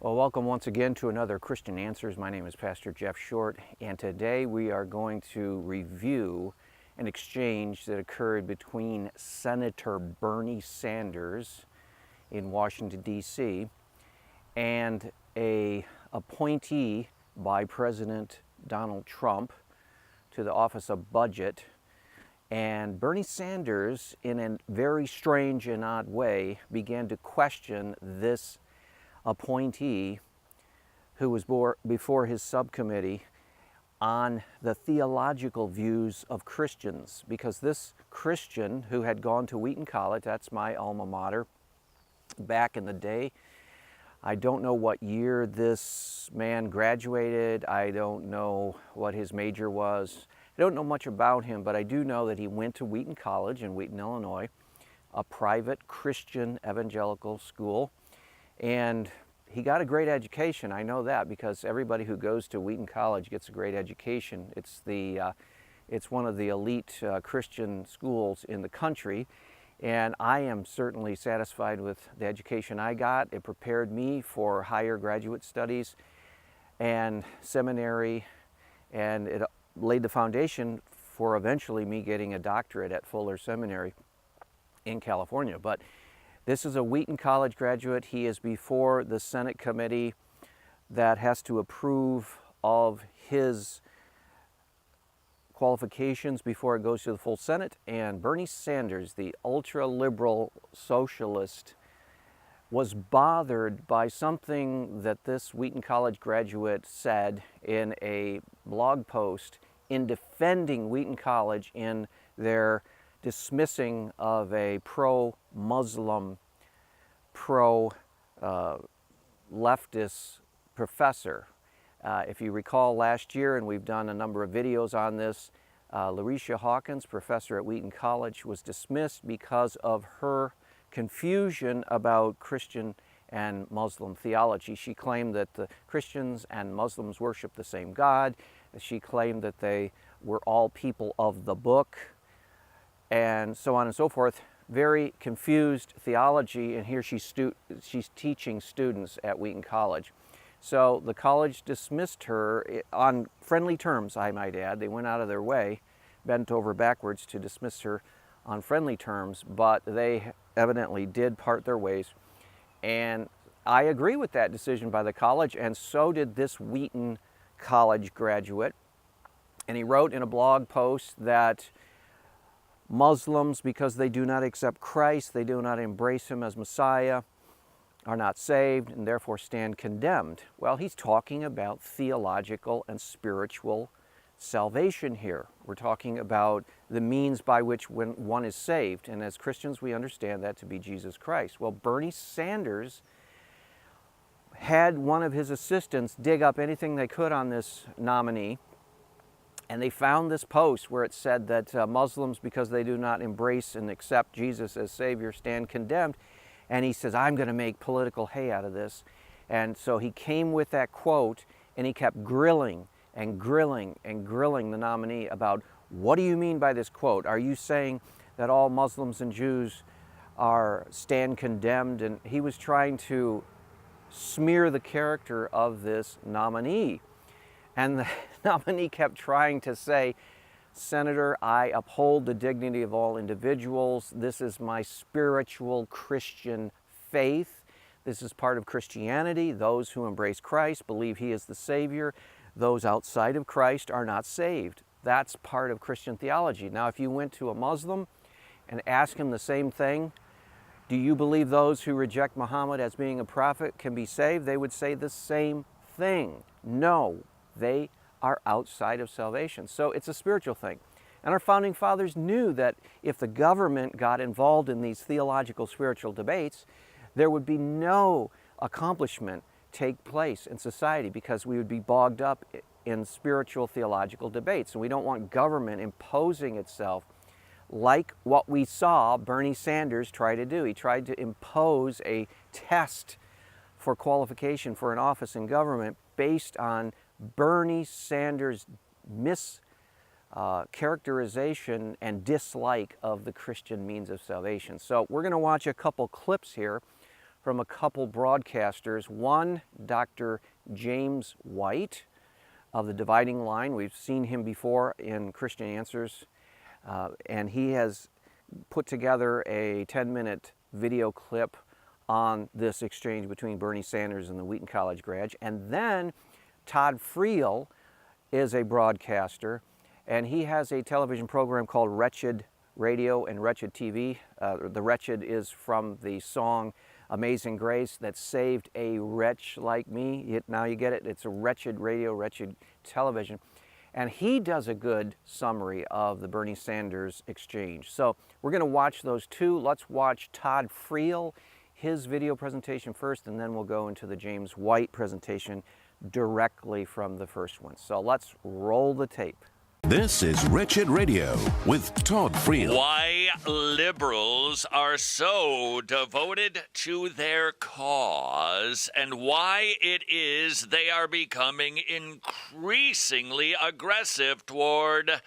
Well, welcome once again to another Christian Answers. My name is Pastor Jeff Short, and today we are going to review an exchange that occurred between Senator Bernie Saunders in Washington, D.C., and an appointee by President Donald Trump to the Office of Budget. And Bernie Saunders, in a very strange and odd way, began to question this appointee who was before his subcommittee on the theological views of Christians, because this Christian who had gone to Wheaton College, that's my alma mater, back in the day, I don't know what year this man graduated, I don't know what his major was, I don't know much about him, but I do know that he went to Wheaton College in Wheaton, Illinois, a private Christian evangelical school, and he got a great education. I know that because everybody who goes to Wheaton College gets a great education. It's one of the elite Christian schools in the country, and I am certainly satisfied with the education I got. It prepared me for higher graduate studies and seminary, and it laid the foundation for eventually me getting a doctorate at Fuller Seminary in California. But this is a Wheaton College graduate. He is before the Senate committee that has to approve of his qualifications before it goes to the full Senate. And Bernie Saunders, the ultra-liberal socialist, was bothered by something that this Wheaton College graduate said in a blog post in defending Wheaton College in their dismissing of a pro-Muslim, pro-leftist professor. If you recall last year, and we've done a number of videos on this, Larisha Hawkins, professor at Wheaton College, was dismissed because of her confusion about Christian and Muslim theology. She claimed that the Christians and Muslims worship the same God. She claimed that they were all people of the book, and so on and so forth. Very confused theology, and here she's teaching students at Wheaton College. So the college dismissed her on friendly terms, I might add. They went out of their way, bent over backwards to dismiss her on friendly terms, but they evidently did part their ways. And I agree with that decision by the college, and so did this Wheaton College graduate. And he wrote in a blog post that Muslims, because they do not accept Christ, they do not embrace him as Messiah, are not saved and therefore stand condemned. Well, he's talking about theological and spiritual salvation here. We're talking about the means by which one is saved, and as Christians we understand that to be Jesus Christ. Well, Bernie Saunders had one of his assistants dig up anything they could on this nominee, and they found this post where it said that Muslims, because they do not embrace and accept Jesus as Savior, stand condemned. And he says, I'm going to make political hay out of this. And so he came with that quote, and he kept grilling and grilling and grilling the nominee about, what do you mean by this quote? Are you saying that all Muslims and Jews stand condemned? And he was trying to smear the character of this nominee. And the nominee kept trying to say, Senator, I uphold the dignity of all individuals. This is my spiritual Christian faith. This is part of Christianity. Those who embrace Christ believe he is the Savior. Those outside of Christ are not saved. That's part of Christian theology. Now, if you went to a Muslim and asked him the same thing, do you believe those who reject Muhammad as being a prophet can be saved? They would say the same thing. No. They are outside of salvation. So it's a spiritual thing. And our founding fathers knew that if the government got involved in these theological spiritual debates, there would be no accomplishment take place in society because we would be bogged up in spiritual theological debates. And we don't want government imposing itself like what we saw Bernie Saunders try to do. He tried to impose a test for qualification for an office in government based on Bernie Saunders' mischaracterization and dislike of the Christian means of salvation. So we're going to watch a couple clips here from a couple broadcasters. One, Dr. James White of the Dividing Line. We've seen him before in Christian Answers, and he has put together a 10-minute video clip on this exchange between Bernie Sanders and the Wheaton College grad. And then Todd Friel is a broadcaster, and he has a television program called Wretched Radio and Wretched TV. The Wretched is from the song Amazing Grace that saved a wretch like me. Now you get it. It's a Wretched Radio, Wretched Television. And he does a good summary of the Bernie Sanders exchange. So we're going to watch those two. Let's watch Todd Friel, his video presentation first, and then we'll go into the James White presentation directly from the first one. So let's roll the tape. This is Wretched Radio with Todd Friel. Why liberals are so devoted to their cause and why it is they are becoming increasingly aggressive toward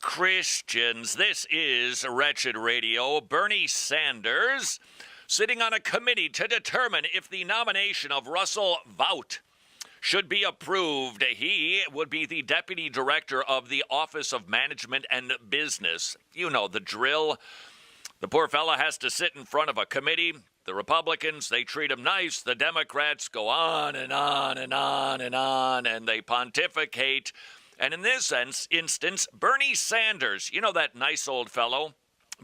Christians. This is Wretched Radio. Bernie Sanders sitting on a committee to determine if the nomination of Russell Vought should be approved. He would be the deputy director of the Office of Management and Business. You know the drill. The poor fella has to sit in front of a committee. The Republicans, they treat him nice. The Democrats go on and on and on and on, and they pontificate. And in this instance, Bernie Sanders, you know that nice old fellow,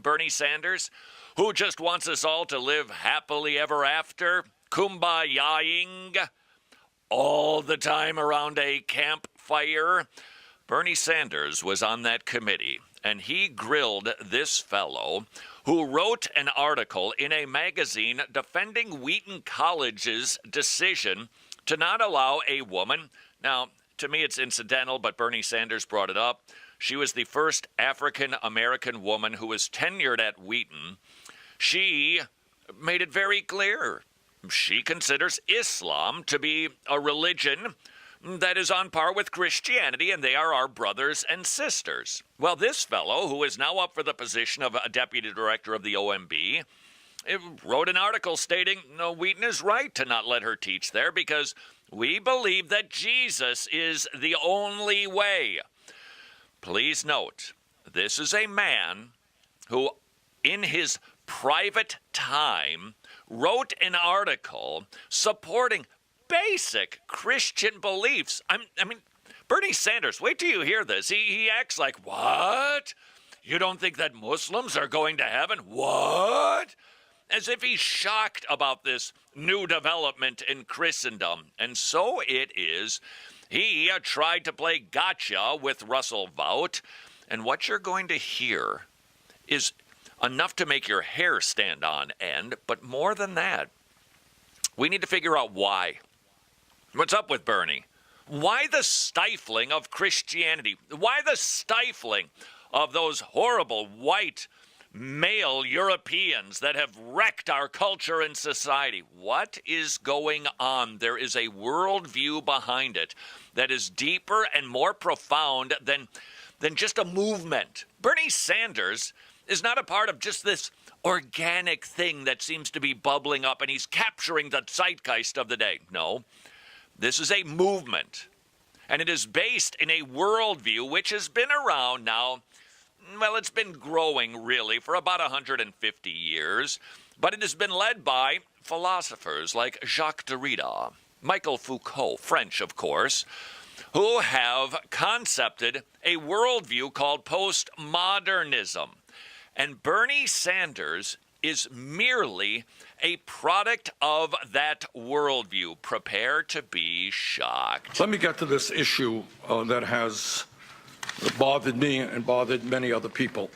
Bernie Sanders, who just wants us all to live happily ever after, kumbaya-ing, all the time around a campfire. Bernie Sanders was on that committee, and he grilled this fellow who wrote an article in a magazine defending Wheaton College's decision to not allow a woman. Now, to me it's incidental, but Bernie Sanders brought it up. She was the first African-American woman who was tenured at Wheaton. She made it very clear she considers Islam to be a religion that is on par with Christianity, and they are our brothers and sisters. Well, this fellow, who is now up for the position of a deputy director of the OMB, wrote an article stating, no, Wheaton is right to not let her teach there because we believe that Jesus is the only way. Please note, this is a man who, in his private time, wrote an article supporting basic Christian beliefs. I mean, Bernie Sanders, wait till you hear this. He acts like, what? You don't think that Muslims are going to heaven? What? As if he's shocked about this new development in Christendom. And so it is. He tried to play gotcha with Russell Vought. And what you're going to hear is enough to make your hair stand on end, but more than that, we need to figure out why. What's up with Bernie? Why the stifling of Christianity? Why the stifling of those horrible white male Europeans that have wrecked our culture and society? What is going on? There is a worldview behind it that is deeper and more profound than just a movement. Bernie Sanders is not a part of just this organic thing that seems to be bubbling up and he's capturing the zeitgeist of the day. No, this is a movement, and it is based in a worldview which has been around now. Well, it's been growing really for about 150 years, but it has been led by philosophers like Jacques Derrida, Michel Foucault, French of course, who have concepted a worldview called postmodernism. And Bernie Sanders is merely a product of that worldview. Prepare to be shocked. Let me get to this issue that has bothered me and bothered many other people.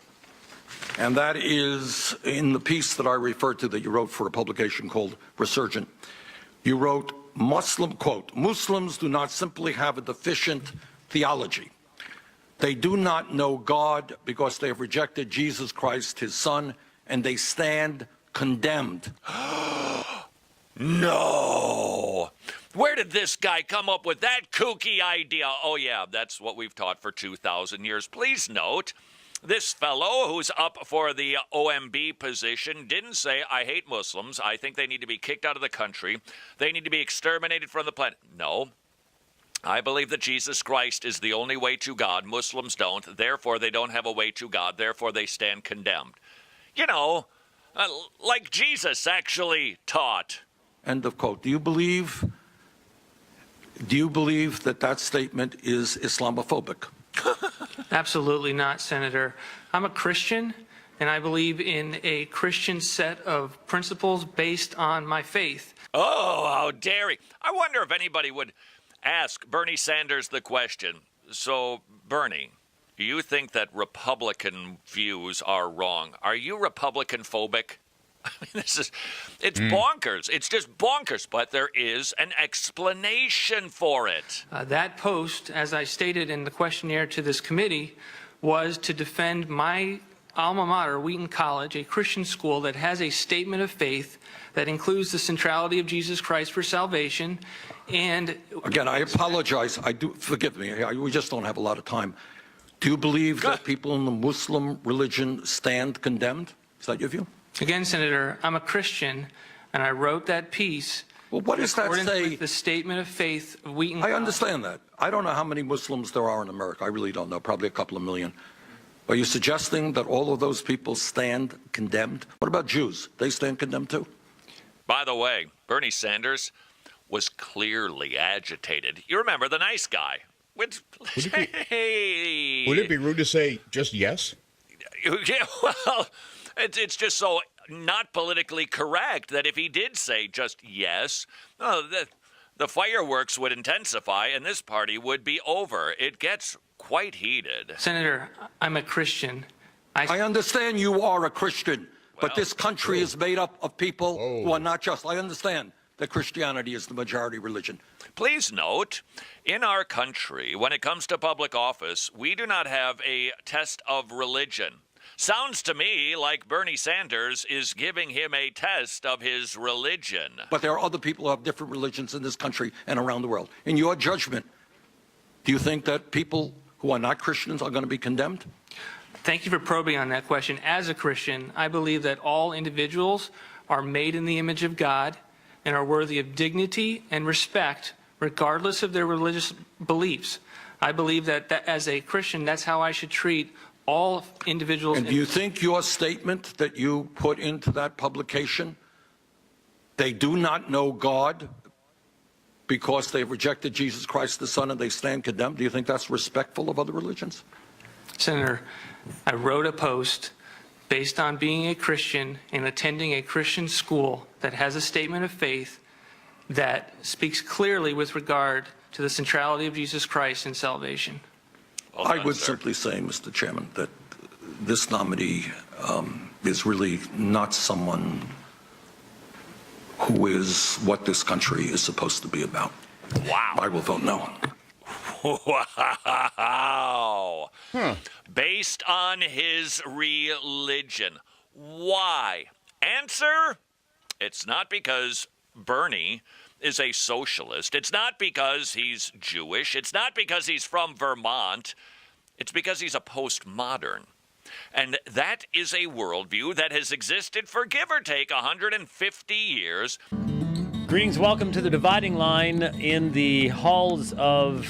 And that is in the piece that I referred to that you wrote for a publication called Resurgent. You wrote, Muslims do not simply have a deficient theology. They do not know God because they have rejected Jesus Christ, his son, and they stand condemned. No! Where did this guy come up with that kooky idea? Oh yeah, that's what we've taught for 2,000 years. Please note This fellow who's up for the OMB position didn't say, I hate Muslims. I think they need to be kicked out of the country. They need to be exterminated from the planet. No. I believe that Jesus Christ is the only way to God. Muslims don't. Therefore, they don't have a way to God. Therefore, they stand condemned. You know, like Jesus actually taught. End of quote. Do you believe that that statement is Islamophobic? Absolutely not, Senator. I'm a Christian, and I believe in a Christian set of principles based on my faith. Oh, how dare he. I wonder if anybody would ask Bernie Sanders the question. So, Bernie, you think that Republican views are wrong. Are you Republican phobic? I mean, it's bonkers. It's just bonkers, but there is an explanation for it. That post, as I stated in the questionnaire to this committee, was to defend my alma mater, Wheaton College, a Christian school that has a statement of faith that includes the centrality of Jesus Christ for salvation. And again, I apologize. Forgive me. We just don't have a lot of time. Do you believe that people in the Muslim religion stand condemned? Is that your view? Again, Senator, I'm a Christian, and I wrote that piece. Well, what does that say? With the statement of faith of Wheaton. I understand that. I don't know how many Muslims there are in America. I really don't know. Probably a couple of million. Are you suggesting that all of those people stand condemned? What about Jews? They stand condemned too? By the way, Bernie Sanders was clearly agitated. You remember the nice guy. Would it be rude to say just yes? Yeah, well, it's just so not politically correct that if he did say just yes, the fireworks would intensify and this party would be over. It gets quite heated. Senator, I'm a Christian. I understand you are a Christian, but this country is made up of people who are not just. I understand that Christianity is the majority religion. Please note, in our country, when it comes to public office, we do not have a test of religion. Sounds to me like Bernie Sanders is giving him a test of his religion. But there are other people who have different religions in this country and around the world. In your judgment, do you think that people who are not Christians are going to be condemned? Thank you for probing on that question. As a Christian, I believe that all individuals are made in the image of God and are worthy of dignity and respect, regardless of their religious beliefs. I believe that as a Christian, that's how I should treat all individuals. And do you think your statement that you put into that publication, they do not know God because they've rejected Jesus Christ the Son and they stand condemned, do you think that's respectful of other religions? Senator, I wrote a post based on being a Christian and attending a Christian school that has a statement of faith that speaks clearly with regard to the centrality of Jesus Christ in salvation. Well done, I would sir. simply say, Mr. Chairman, that this nominee is really not someone who is what this country is supposed to be about. Wow. I will vote no. Wow. Based on his religion. Why? Answer? It's not because Bernie is a socialist. It's not because he's Jewish. It's not because he's from Vermont. It's because he's a postmodern. And that is a worldview that has existed for, give or take, 150 years. Greetings, welcome to the dividing line in the halls of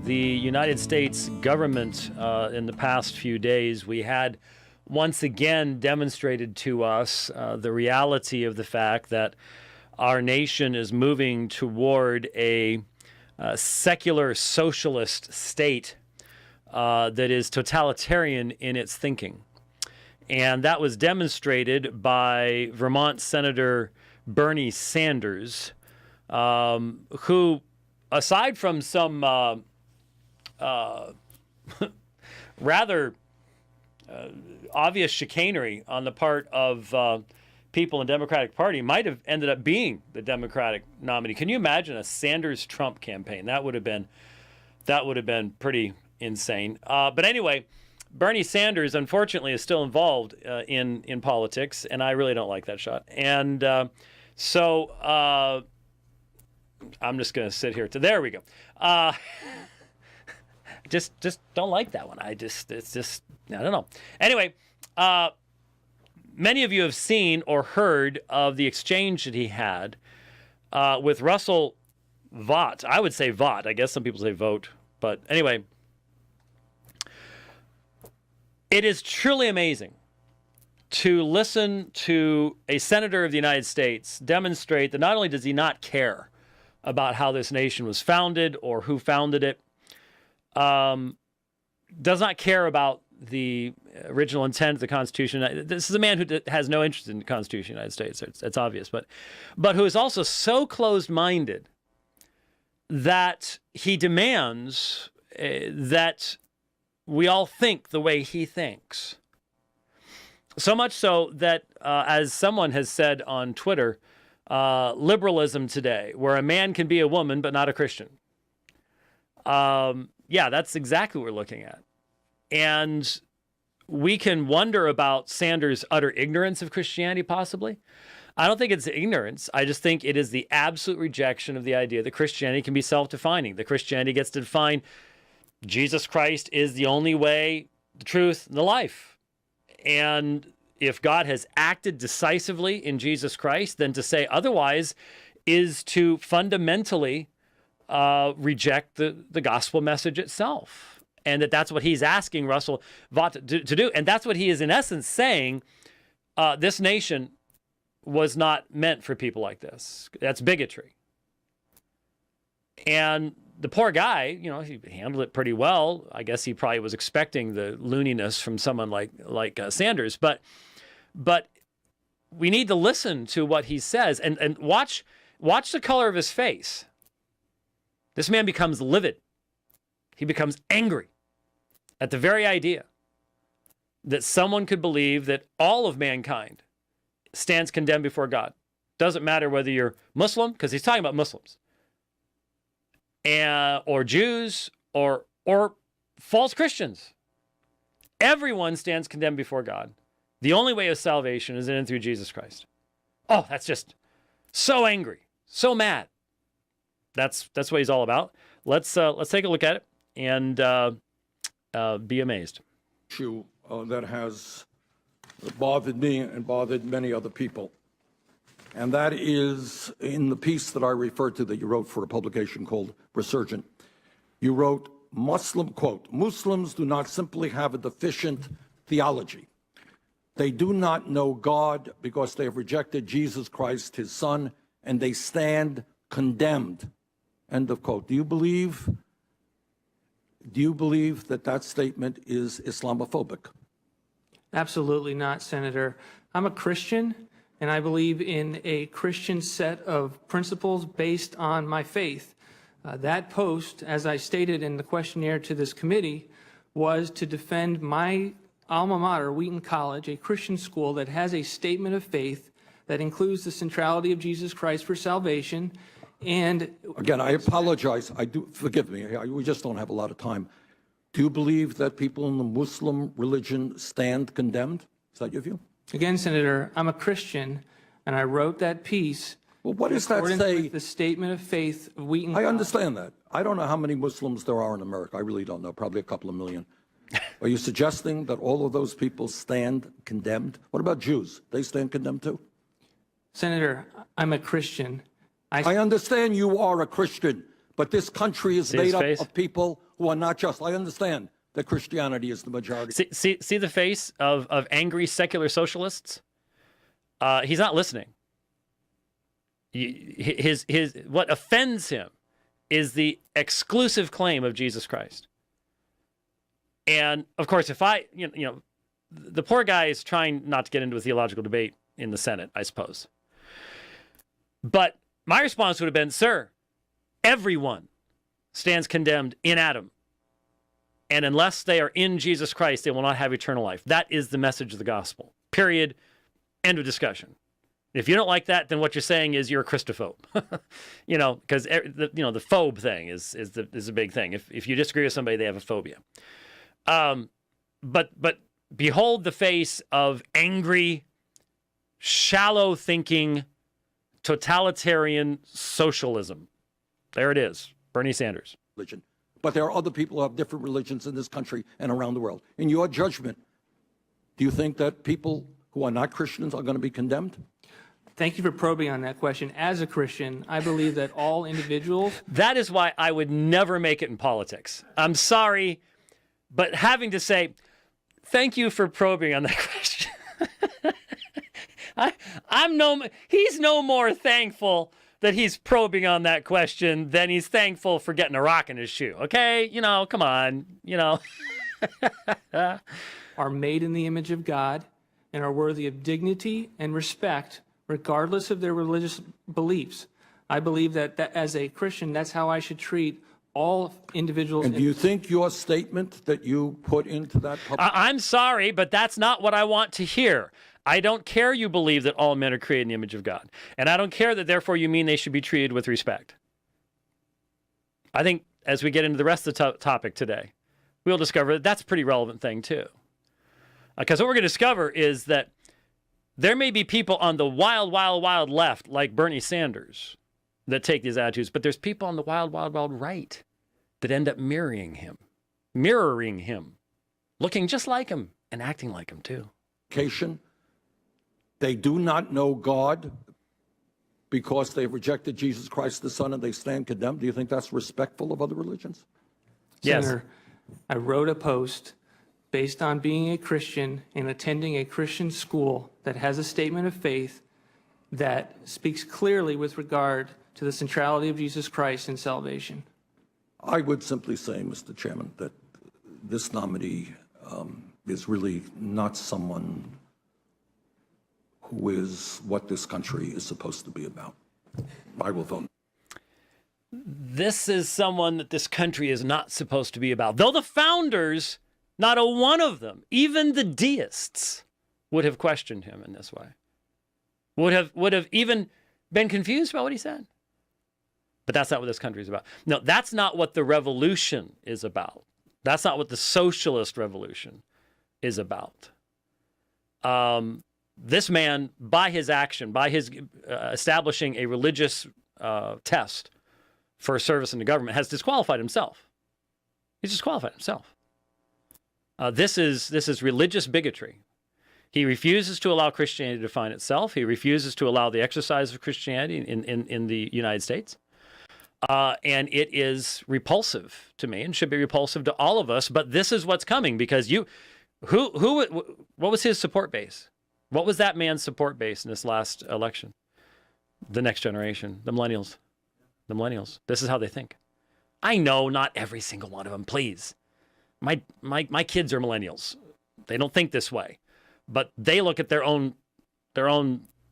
the United States government in the past few days. We had once again demonstrated to us the reality of the fact that our nation is moving toward a secular socialist state that is totalitarian in its thinking. And that was demonstrated by Vermont Senator Bernie Saunders, who, aside from some rather obvious chicanery on the part of people in the Democratic Party, might have ended up being the Democratic nominee. Can you imagine a Sanders-Trump campaign? That would have been pretty insane. But anyway, Bernie Sanders, unfortunately, is still involved in politics, and I really don't like that shot. And so I'm just going to sit here. There we go. just don't like that one. It's just, I don't know. Anyway, many of you have seen or heard of the exchange that he had with Russell Vought. I would say Vought. I guess some people say vote. But anyway, it is truly amazing to listen to a senator of the United States demonstrate that not only does he not care about how this nation was founded or who founded it, does not care about the original intent of the Constitution. This is a man who has no interest in the Constitution of the United States. It's obvious, but who is also so closed-minded that he demands that we all think the way he thinks. So much so that, as someone has said on Twitter, liberalism today, where a man can be a woman but not a Christian. Yeah, that's exactly what we're looking at. And we can wonder about Sanders' utter ignorance of Christianity, possibly. I don't think it's ignorance. I just think it is the absolute rejection of the idea that Christianity can be self-defining, that Christianity gets to define Jesus Christ is the only way, the truth, and the life. And if God has acted decisively in Jesus Christ, then to say otherwise is to fundamentally reject the gospel message itself. And that's what he's asking Russell Vought to do. And that's what he is in essence saying, this nation was not meant for people like this. That's bigotry. And the poor guy, you know, he handled it pretty well. I guess he probably was expecting the looniness from someone like Sanders. But we need to listen to what he says and watch the color of his face. This man becomes livid. He becomes angry at the very idea that someone could believe that all of mankind stands condemned before God. Doesn't matter whether you're Muslim, because he's talking about Muslims, or Jews, or false Christians. Everyone stands condemned before God. The only way of salvation is in and through Jesus Christ. Oh, that's just so angry, so mad. That's what he's all about. Let's take a look at it and be amazed. Issue that has bothered me and bothered many other people. And that is in the piece that I referred to that you wrote for a publication called Resurgent. You wrote, quote, Muslims do not simply have a deficient theology. They do not know God because they have rejected Jesus Christ, his son, and they stand condemned. End of quote. Do you believe that statement is Islamophobic? Absolutely not, Senator. I'm a Christian, and I believe in a Christian set of principles based on my faith. That post, as I stated in the questionnaire to this committee, was to defend my alma mater, Wheaton College, a Christian school that has a statement of faith that includes the centrality of Jesus Christ for salvation. And again, I apologize. Forgive me. We just don't have a lot of time. Do you believe that people in the Muslim religion stand condemned? Is that your view? Again, Senator, I'm a Christian, and I wrote that piece. Well, what does that say? With the statement of faith of Wheaton I understand that. I don't know how many Muslims there are in America. I really don't know. Probably a couple of million. Are you suggesting that all of those people stand condemned? What about Jews? They stand condemned too? Senator, I'm a Christian. I understand you are a Christian, but this country is made up of people who are not just. I understand that Christianity is the majority. See the face of angry secular socialists? He's not listening. What offends him is the exclusive claim of Jesus Christ. And of course, if the poor guy is trying not to get into a theological debate in the Senate, I suppose. But my response would have been, sir, everyone stands condemned in Adam. And unless they are in Jesus Christ, they will not have eternal life. That is the message of the gospel. Period. End of discussion. If you don't like that, then what you're saying is you're a Christophobe. Because the phobe thing is a big thing. If you disagree with somebody, they have a phobia. But behold the face of angry, shallow-thinking, totalitarian socialism. There it is. Bernie Saunders. Religion. but there are other people who have different religions in this country and around the world. In your judgment, do you think that people who are not Christians are going to be condemned? Thank you for probing on that question. As a Christian, I believe that all individuals... That is why I would never make it in politics. I'm sorry, but having to say, thank you for probing on that question. He's no more thankful that he's probing on that question than he's thankful for getting a rock in his shoe. Okay? Come on, are made in the image of God and are worthy of dignity and respect regardless of their religious beliefs. I believe that as a Christian, that's how I should treat all individuals. And do you think your statement that you put into that public... I'm sorry, but that's not what I want to hear. I don't care you believe that all men are created in the image of God. And I don't care that therefore you mean they should be treated with respect. I think as we get into the rest of the topic today, we'll discover that that's a pretty relevant thing too. Because what we're going to discover is that there may be people on the wild, wild, wild left, like Bernie Saunders, that take these attitudes, but there's people on the wild, wild, wild right that end up mirroring him, looking just like him and acting like him too. They do not know God because they've rejected Jesus Christ the Son and they stand condemned. Do you think that's respectful of other religions? Yes. Senator, I wrote a post based on being a Christian and attending a Christian school that has a statement of faith that speaks clearly with regard to the centrality of Jesus Christ in salvation. I would simply say, Mr. Chairman, that this nominee is really not someone who is what this country is supposed to be about. I will vote. This is someone that this country is not supposed to be about. Though the founders, not a one of them, even the deists, would have questioned him in this way. Would have even been confused about what he said. But that's not what this country is about. No, that's not what the revolution is about. That's not what the socialist revolution is about. This man, by his action, by his establishing a religious test for service in the government, has disqualified himself. He's disqualified himself. This is religious bigotry. He refuses to allow Christianity to define itself. He refuses to allow the exercise of Christianity in the United States. And it is repulsive to me and should be repulsive to all of us. But this is what's coming because what was his support base? What was that man's support base in this last election? The next generation, the millennials. The millennials. This is how they think. I know not every single one of them, please. My kids are millennials. They don't think this way. But they look at their own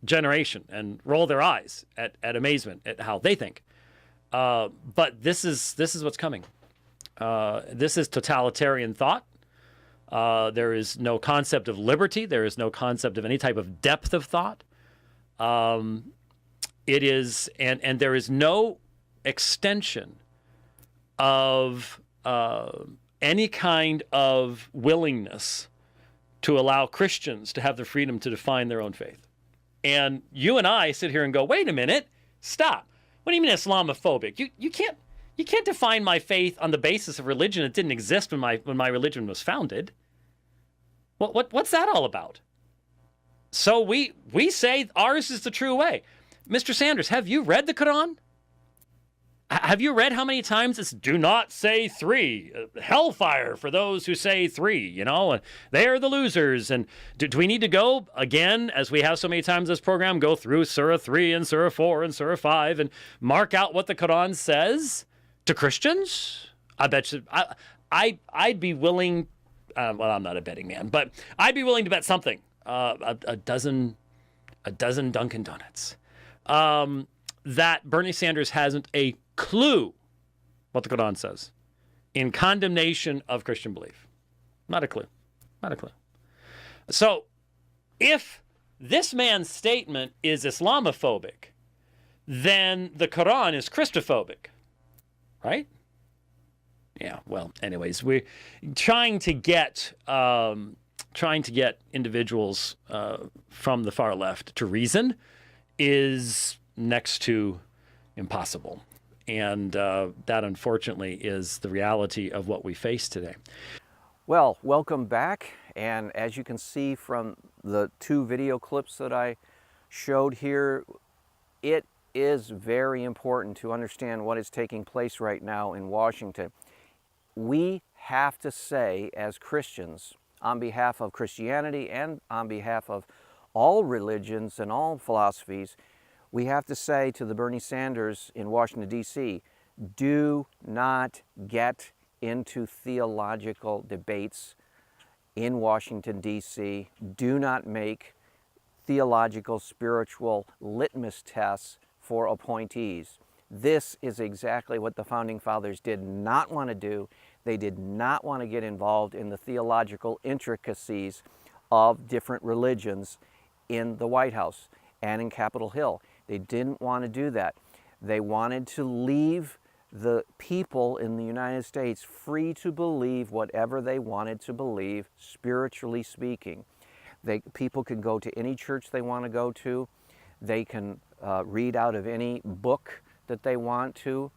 generation and roll their eyes at amazement at how they think. But this is what's coming. This is totalitarian thought. There is no concept of liberty. There is no concept of any type of depth of thought. It is, and there is no extension of any kind of willingness to allow Christians to have the freedom to define their own faith. And you and I sit here and go, wait a minute, stop. What do you mean Islamophobic? You can't define my faith on the basis of religion that didn't exist when my religion was founded. What's that all about? So we say ours is the true way. Mr. Saunders, have you read the Quran? Have you read how many times it's do not say three, hellfire for those who say three, and they are the losers. And do we need to go again, as we have so many times in this program, go through Surah 3 and Surah 4 and Surah 5 and mark out what the Quran says to Christians? I bet you, I'd be willing, well, I'm not a betting man, but I'd be willing to bet something, a dozen Dunkin' Donuts, that Bernie Saunders hasn't a clue what the Quran says in condemnation of Christian belief. Not a clue. Not a clue. So if this man's statement is Islamophobic, then the Quran is Christophobic, right? Yeah, well, anyways, we're trying to get individuals from the far left to reason is next to impossible. And that, unfortunately, is the reality of what we face today. Well, welcome back. And as you can see from the 2 video clips that I showed here, it is very important to understand what is taking place right now in Washington. We have to say, as Christians, on behalf of Christianity and on behalf of all religions and all philosophies, we have to say to the Bernie Sanders in Washington, D.C., do not get into theological debates in Washington, D.C. Do not make theological, spiritual litmus tests for appointees. This is exactly what the Founding Fathers did not want to do. They did not want to get involved in the theological intricacies of different religions in the White House and in Capitol Hill. They didn't want to do that. They wanted to leave the people in the United States free to believe whatever they wanted to believe, spiritually speaking. People can go to any church they want to go to. They can read out of any book that they want to.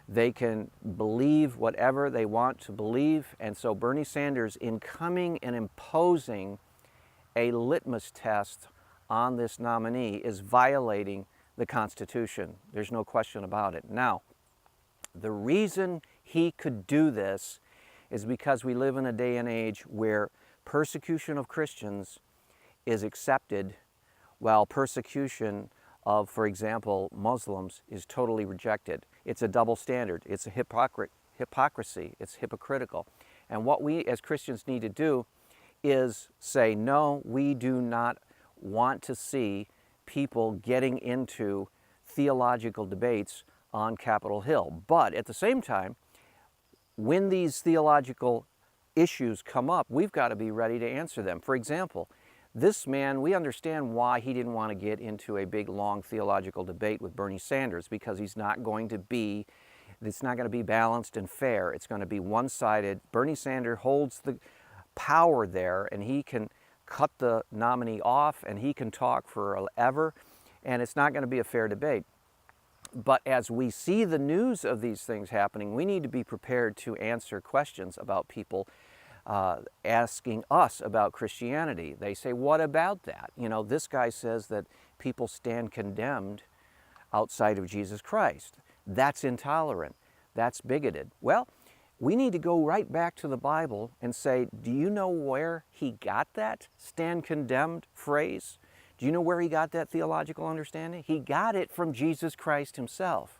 They can believe whatever they want to believe. And so Bernie Sanders, in coming and imposing a litmus test on this nominee, is violating the Constitution. There's no question about it. Now, the reason he could do this is because we live in a day and age where persecution of Christians is accepted, while persecution of, for example, Muslims is totally rejected. It's a double standard. It's a hypocrisy. It's hypocritical. And what we as Christians need to do is say, no, we do not want to see people getting into theological debates on Capitol Hill. But at the same time, when these theological issues come up, we've got to be ready to answer them. For example, this man, we understand why he didn't want to get into a big, long theological debate with Bernie Sanders, because it's not going to be balanced and fair. It's going to be one-sided. Bernie Sanders holds the power there, and he can cut the nominee off, and he can talk forever, and it's not going to be a fair debate. But as we see the news of these things happening, we need to be prepared to answer questions about people asking us about Christianity. They say, what about that? You know, this guy says that people stand condemned outside of Jesus Christ. That's intolerant. That's bigoted. Well, we need to go right back to the Bible and say, do you know where he got that stand condemned phrase? Do you know where he got that theological understanding? He got it from Jesus Christ himself.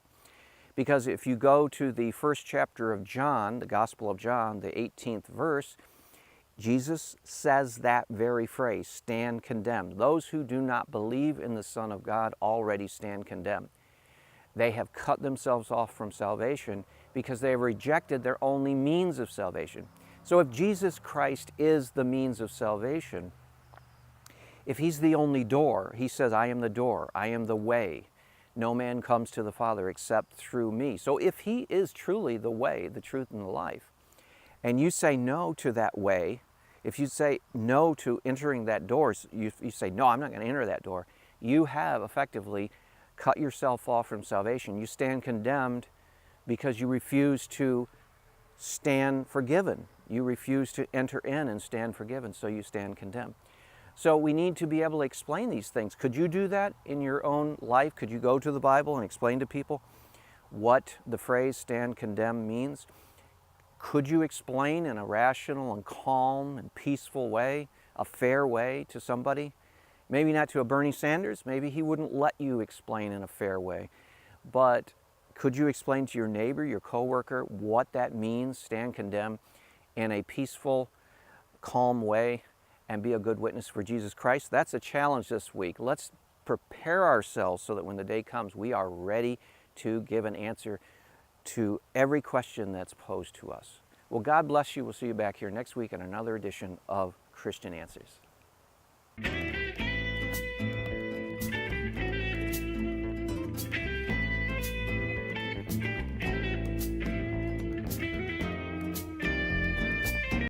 Because if you go to the 1st chapter of John, the Gospel of John, the 18th verse, Jesus says that very phrase, stand condemned. Those who do not believe in the Son of God already stand condemned. They have cut themselves off from salvation because they have rejected their only means of salvation. So if Jesus Christ is the means of salvation, if he's the only door, he says, I am the door, I am the way. No man comes to the Father except through me. So if he is truly the way, the truth, and the life, and you say no to that way, if you say no to entering that door, you say, no, I'm not going to enter that door, you have effectively cut yourself off from salvation. You stand condemned because you refuse to stand forgiven. You refuse to enter in and stand forgiven, so you stand condemned. So we need to be able to explain these things. Could you do that in your own life? Could you go to the Bible and explain to people what the phrase stand condemned means? Could you explain in a rational and calm and peaceful way, a fair way to somebody? Maybe not to a Bernie Sanders. Maybe he wouldn't let you explain in a fair way. But could you explain to your neighbor, your coworker, what that means, stand condemned, in a peaceful, calm way, and be a good witness for Jesus Christ? That's a challenge this week. Let's prepare ourselves so that when the day comes, we are ready to give an answer to every question that's posed to us. Well, God bless you. We'll see you back here next week on another edition of Christian Answers.